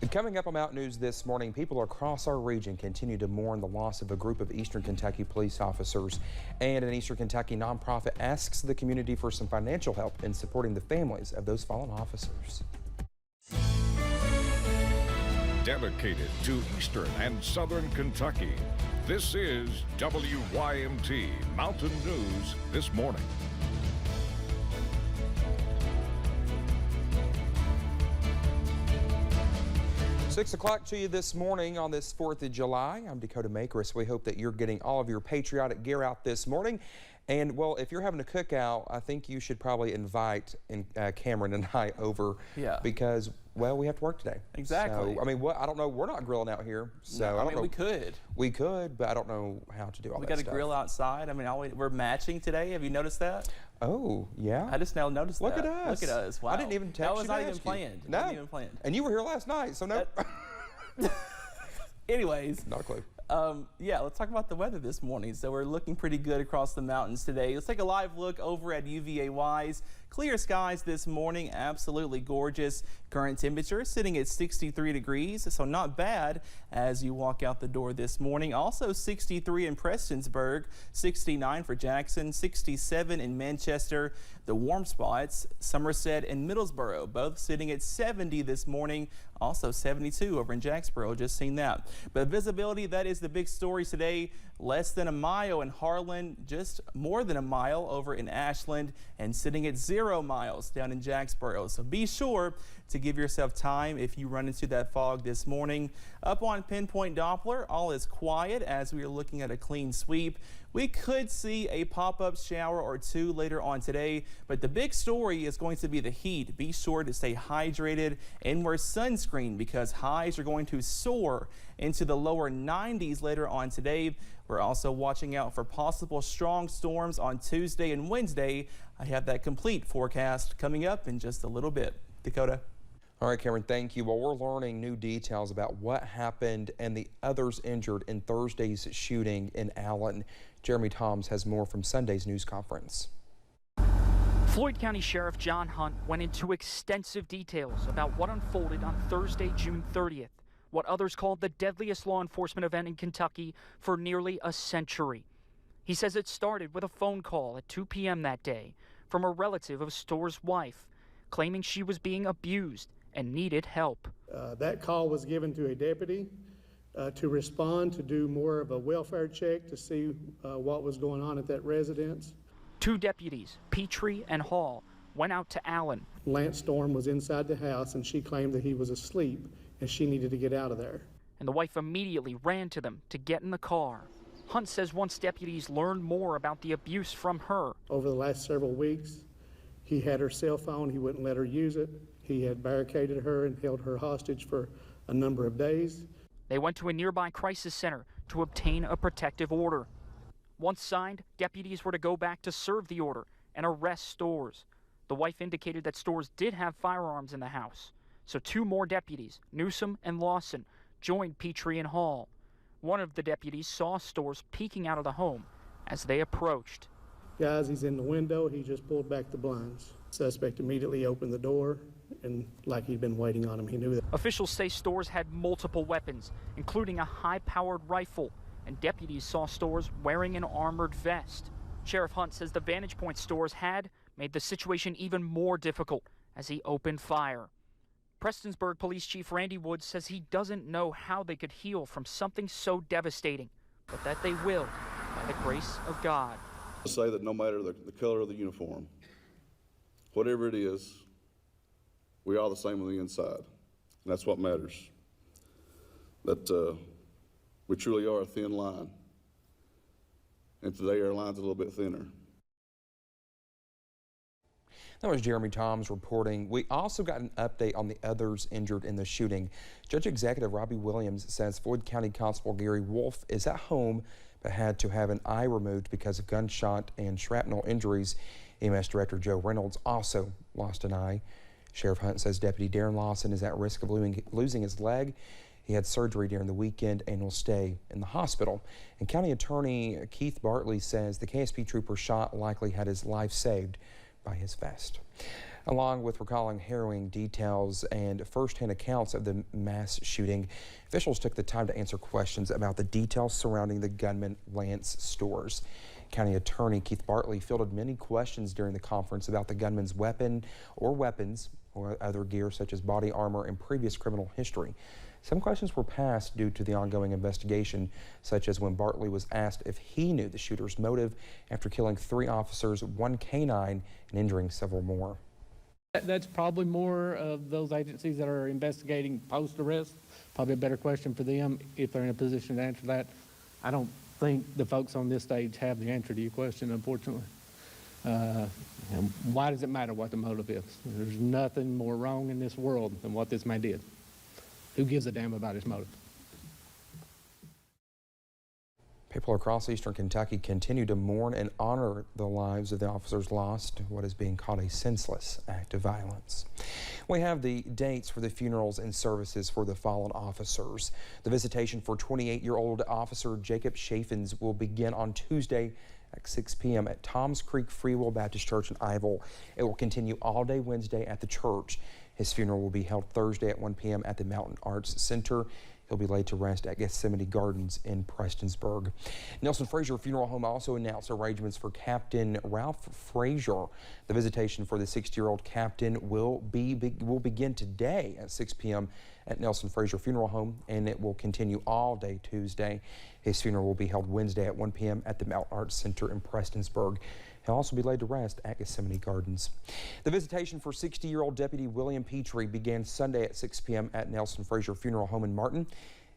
And coming up on Mountain News this morning, people across our region continue to mourn the loss of a group of Eastern Kentucky police officers. And an Eastern Kentucky nonprofit asks the community for some financial help in supporting the families of those fallen officers. Dedicated to Eastern and Southern Kentucky, this is WYMT Mountain News this morning. 6 o'clock to you this morning on this 4th of July. I'm Dakota Makris. We hope that you're getting all of your patriotic gear out this morning. And, well, if you're having a cookout, I think you should probably invite Cameron and I over. Yeah. Because, well, we have to work today. Exactly. So, I mean, I don't know. We're not grilling out here. So no, I don't know. We could. We could, but I don't know how to do all that stuff. We got to grill outside. I mean, we're matching today. Have you noticed that? Oh, yeah. I just now noticed that. Look at us. Look at us. Wow. I didn't even text you. That was not even planned. No. Not even planned. And you were here last night, so no. Anyways. Not a clue. Yeah, let's talk about the weather this morning. So we're looking pretty good across the mountains today. Let's take a live look over at UVA-wise. Clear skies this morning, absolutely gorgeous. Current temperature sitting at 63 degrees, so not bad as you walk out the door this morning. Also 63 in Prestonsburg, 69 for Jackson, 67 in Manchester. The warm spots, Somerset and Middlesboro, both sitting at 70 this morning. Also 72 over in Jacksboro, just seen that. But visibility, that is the big story today. Less than a mile in Harlan, just more than a mile over in Ashland, and sitting at 0 miles down in Jacksboro. So be sure to give yourself time if you run into that fog this morning. Up on Pinpoint Doppler, all is quiet as we are looking at a clean sweep. We could see a pop-up shower or two later on today, but the big story is going to be the heat. Be sure to stay hydrated and wear sunscreen because highs are going to soar into the lower 90s later on today. We're also watching out for possible strong storms on Tuesday and Wednesday. I have that complete forecast coming up in just a little bit. Dakota. All right, Cameron, thank you. Well, we're learning new details about what happened and the others injured in Thursday's shooting in Allen. Jeremy Toms has more from Sunday's news conference. Floyd County Sheriff John Hunt went into extensive details about what unfolded on Thursday, June 30th, what others called the deadliest law enforcement event in Kentucky for nearly a century. He says it started with a phone call at 2 p.m. that day from a relative of Storr's wife, claiming she was being abused and needed help. That call was given to a deputy to respond, to do more of a welfare check to see what was going on at that residence. 2 deputies, Petrie and Hall, went out to Allen. Lance Storm was inside the house and she claimed that he was asleep and she needed to get out of there. And the wife immediately ran to them to get in the car. Hunt says once deputies learned more about the abuse from her. Over the last several weeks, he had her cell phone. He wouldn't let her use it. He had barricaded her and held her hostage for a number of days. They went to a nearby crisis center to obtain a protective order. Once signed, deputies were to go back to serve the order and arrest Storrs. The wife indicated that Storrs did have firearms in the house. So 2 more deputies, Newsom and Lawson, joined Petrie and Hall. One of the deputies saw Storrs peeking out of the home as they approached. Guys, he's in the window. He just pulled back the blinds. Suspect immediately opened the door, and like he'd been waiting on him, he knew that. Officials say Storrs had multiple weapons, including a high-powered rifle, and deputies saw Storrs wearing an armored vest. Sheriff Hunt says the vantage point Storrs had made the situation even more difficult as he opened fire. Prestonsburg Police Chief Randy Woods says he doesn't know how they could heal from something so devastating, but that they will by the grace of God. I say that no matter the color of the uniform, whatever it is, we are all the same on the inside. And that's what matters. That we truly are a thin line. And today our line's a little bit thinner. That was Jeremy Toms reporting. We also got an update on the others injured in the shooting. Judge Executive Robbie Williams says Floyd County Constable Gary Wolf is at home but had to have an eye removed because of gunshot and shrapnel injuries. EMS Director Joe Reynolds also lost an eye. Sheriff Hunt says Deputy Darren Lawson is at risk of losing his leg. He had surgery during the weekend and will stay in the hospital. And County Attorney Keith Bartley says the KSP trooper shot likely had his life saved by his vest. Along with recalling harrowing details and first-hand accounts of the mass shooting, officials took the time to answer questions about the details surrounding the gunman Lance Stores. County Attorney Keith Bartley fielded many questions during the conference about the gunman's weapon or weapons or other gear such as body armor and previous criminal history. Some questions were passed due to the ongoing investigation, such as when Bartley was asked if he knew the shooter's motive after killing 3 officers, 1 canine, and injuring several more. That's probably more of those agencies that are investigating post-arrest. Probably a better question for them if they're in a position to answer that. I don't think the folks on this stage have the answer to your question, unfortunately. Why does it matter what the motive is? There's nothing more wrong in this world than what this man did. Who gives a damn about his motive? People across eastern Kentucky continue to mourn and honor the lives of the officers lost in what is being called a senseless act of violence. We have the dates for the funerals and services for the fallen officers. The visitation for 28-year-old Officer Jacob Chaffins will begin on Tuesday at 6 p.m. at Toms Creek Free Will Baptist Church in Iville. It will continue all day Wednesday at the church. His funeral will be held Thursday at 1 p.m. at the Mountain Arts Center. He'll be laid to rest at Gethsemane Gardens in Prestonsburg. Nelson Frazier Funeral Home also announced arrangements for Captain Ralph Frazier. The visitation for the 60-year-old captain will begin today at 6 p.m. at Nelson Frazier Funeral Home, and it will continue all day Tuesday. His funeral will be held Wednesday at 1 p.m. at the Mountain Arts Center in Prestonsburg. He'll also be laid to rest at Gethsemane Gardens. The visitation for 60-year-old Deputy William Petrie began Sunday at 6 p.m. at Nelson Frazier Funeral Home in Martin.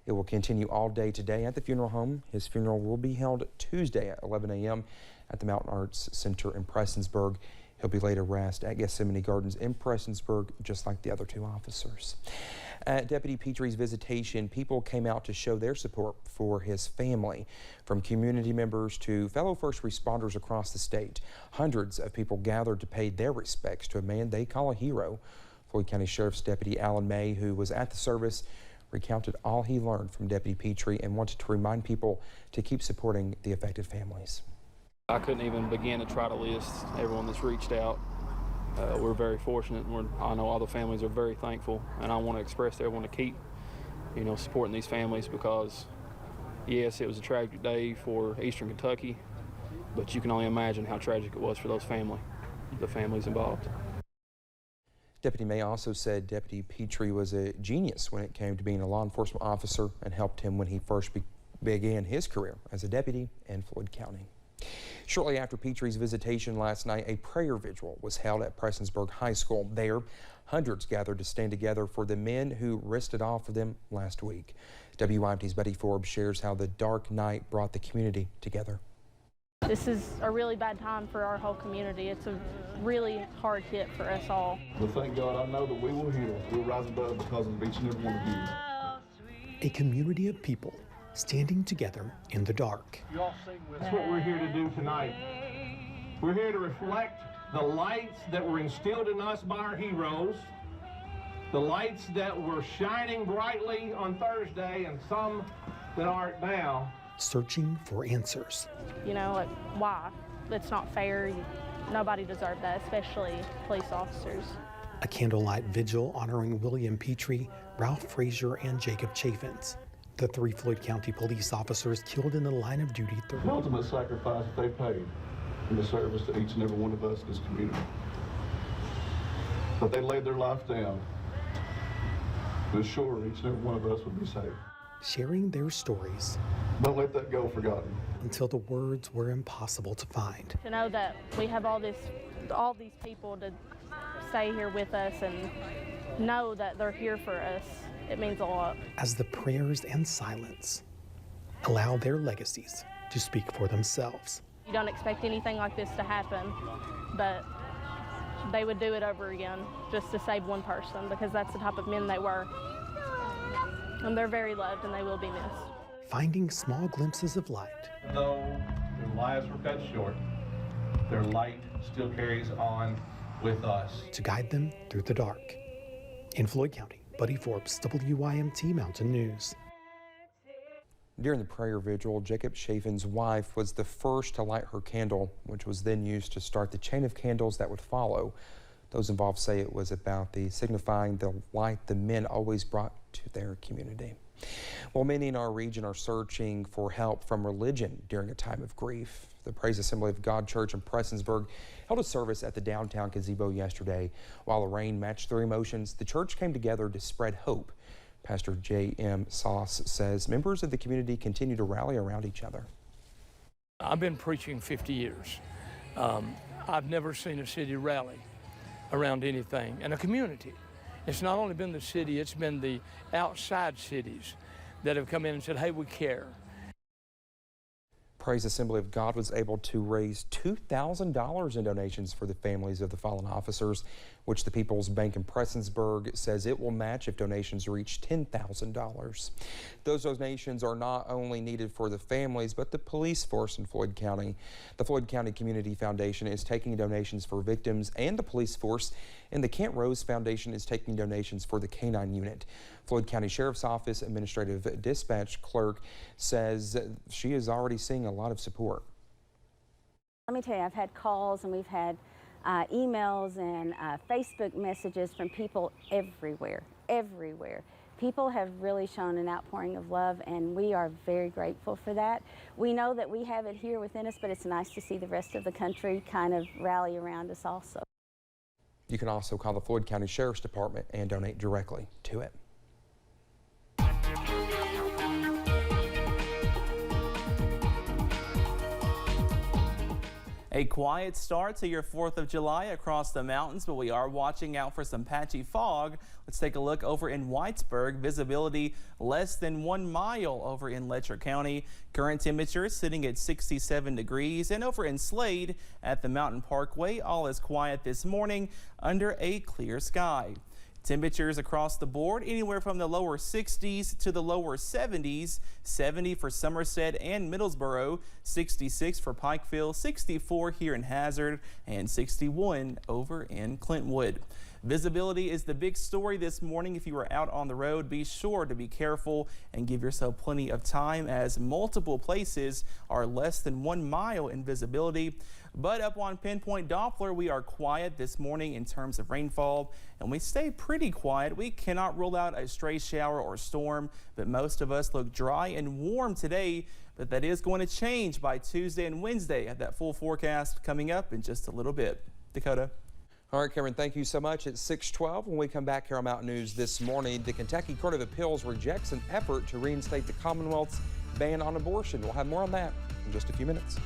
It will continue all day today at the funeral home. His funeral will be held Tuesday at 11 a.m. at the Mountain Arts Center in Prestonsburg. He'll be laid to rest at Gethsemane Gardens in Prestonsburg, just like the other 2 officers. At Deputy Petrie's visitation, people came out to show their support for his family. From community members to fellow first responders across the state, hundreds of people gathered to pay their respects to a man they call a hero. Floyd County Sheriff's Deputy Alan May, who was at the service, recounted all he learned from Deputy Petrie and wanted to remind people to keep supporting the affected families. I couldn't even begin to try to list everyone that's reached out. We're very fortunate. I know all the families are very thankful, and I want to express to everyone to keep, supporting these families because, yes, it was a tragic day for Eastern Kentucky, but you can only imagine how tragic it was for the families involved. Deputy May also said Deputy Petrie was a genius when it came to being a law enforcement officer and helped him when he first began his career as a deputy in Floyd County. Shortly after Petrie's visitation last night, a prayer vigil was held at Prestonsburg High School. There, hundreds gathered to stand together for the men who risked it all for them last week. WYMT's Betty Forbes shares how the dark night brought the community together. This is a really bad time for our whole community. It's a really hard hit for us all. But thank God I know that we will heal. We'll rise above because of each and every one of you. A community of people standing together in the dark. That's what we're here to do tonight. We're here to reflect the lights that were instilled in us by our heroes, the lights that were shining brightly on Thursday and some that aren't now. Searching for answers. Why? That's not fair. Nobody deserved that, especially police officers. A candlelight vigil honoring William Petrie, Ralph Frazier, and Jacob Chaffins, the 3 Floyd County police officers killed in the line of duty. The ultimate sacrifice that they paid in the service to each and every one of us in this community. But they laid their life down to assure each and every one of us would be safe. Sharing their stories. Don't let that go forgotten. Until the words were impossible to find. To know that we have all these people to stay here with us and know that they're here for us, it means a lot. As the prayers and silence allow their legacies to speak for themselves. You don't expect anything like this to happen, but they would do it over again just to save one person because that's the type of men they were. And they're very loved and they will be missed. Finding small glimpses of light. Though their lives were cut short, their light still carries on with us. To guide them through the dark. In Floyd County, Buddy Forbes, WYMT Mountain News. During the prayer vigil, Jacob Chaffins' wife was the first to light her candle, which was then used to start the chain of candles that would follow. Those involved say it was about signifying the light the men always brought to their community. Well, many in our region are searching for help from religion during a time of grief. The Praise Assembly of God Church in Prestonsburg held a service at the downtown gazebo yesterday. While the rain matched their emotions, the church came together to spread hope. Pastor J.M. Sauce says members of the community continue to rally around each other. I've been preaching 50 years. I've never seen a city rally around anything, and a community. It's not only been the city, it's been the outside cities that have come in and said, hey, we care. Praise Assembly of God was able to raise $2,000 in donations for the families of the fallen officers, which the People's Bank in Prestonsburg says it will match if donations reach $10,000. Those donations are not only needed for the families, but the police force in Floyd County. The Floyd County Community Foundation is taking donations for victims and the police force, and the Kent Rose Foundation is taking donations for the K-9 unit. Floyd County Sheriff's Office Administrative Dispatch Clerk says she is already seeing a lot of support. Let me tell you, I've had calls and we've had emails and Facebook messages from people everywhere. People have really shown an outpouring of love, and we are very grateful for that. We know that we have it here within us, but it's nice to see the rest of the country kind of rally around us also. You can also call the Floyd County Sheriff's Department and donate directly to it. A quiet start to your 4th of July across the mountains, but we are watching out for some patchy fog. Let's take a look over in Whitesburg. Visibility less than 1 mile over in Letcher County. Current temperature sitting at 67 degrees. And over in Slade at the Mountain Parkway, all is quiet this morning under a clear sky. Temperatures across the board anywhere from the lower 60s to the lower 70s. 70 for Somerset and Middlesboro, 66 for Pikeville, 64 here in Hazard, and 61 over in Clintwood. Visibility is the big story this morning. If you are out on the road, be sure to be careful and give yourself plenty of time, as multiple places are less than 1 mile in visibility. But up on Pinpoint Doppler, we are quiet this morning in terms of rainfall, and we stay pretty quiet. We cannot rule out a stray shower or storm, but most of us look dry and warm today. But that is going to change by Tuesday and Wednesday. Have that full forecast coming up in just a little bit. Dakota. All right, Cameron, thank you so much. It's 6:12. When we come back here on Mountain News this morning, the Kentucky Court of Appeals rejects an effort to reinstate the Commonwealth's ban on abortion. We'll have more on that in just a few minutes.